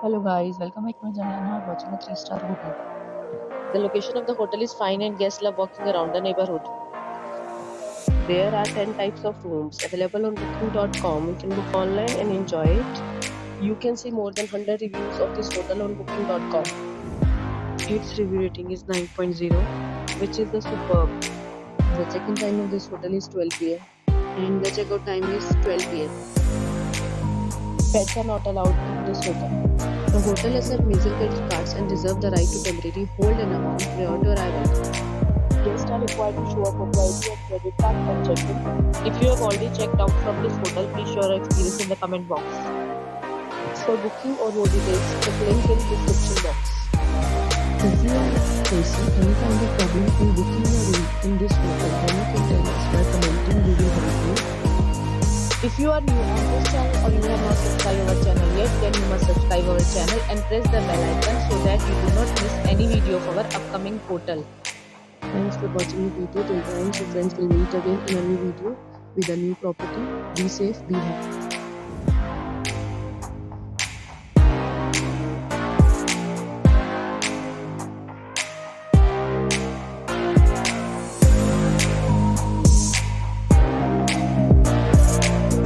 Hello guys, welcome back to my channel and now watching a 3-star hotel. The location of the hotel is fine and guests love walking around the neighborhood. There are 10 types of rooms available on booking.com. You can book online and enjoy it. You can see more than 100 reviews of this hotel on booking.com. Its review rating is 9.0, which is the superb. The check-in time of this hotel is 12 p.m. and the checkout time is 12 p.m. Pets are not allowed in this hotel. The hotel accepts major credit cards and reserves the right to temporarily hold an amount prior to arrival. Guests are required to show a photo ID and credit card at check-in. If you have already checked out from this hotel, please share your experience in the comment box. For booking or more details, check link in description box. If you are facing any kind of problem in booking your room in this hotel, then you can tell us by commenting. We will help you. If you are new on this channel or you have not subscribed our channel yet, then you must subscribe our channel and press the bell icon so that you do not miss any video of our upcoming hotel. Thanks for watching the video till the end. So friends, will meet again in a new video with a new property. Be safe, be happy.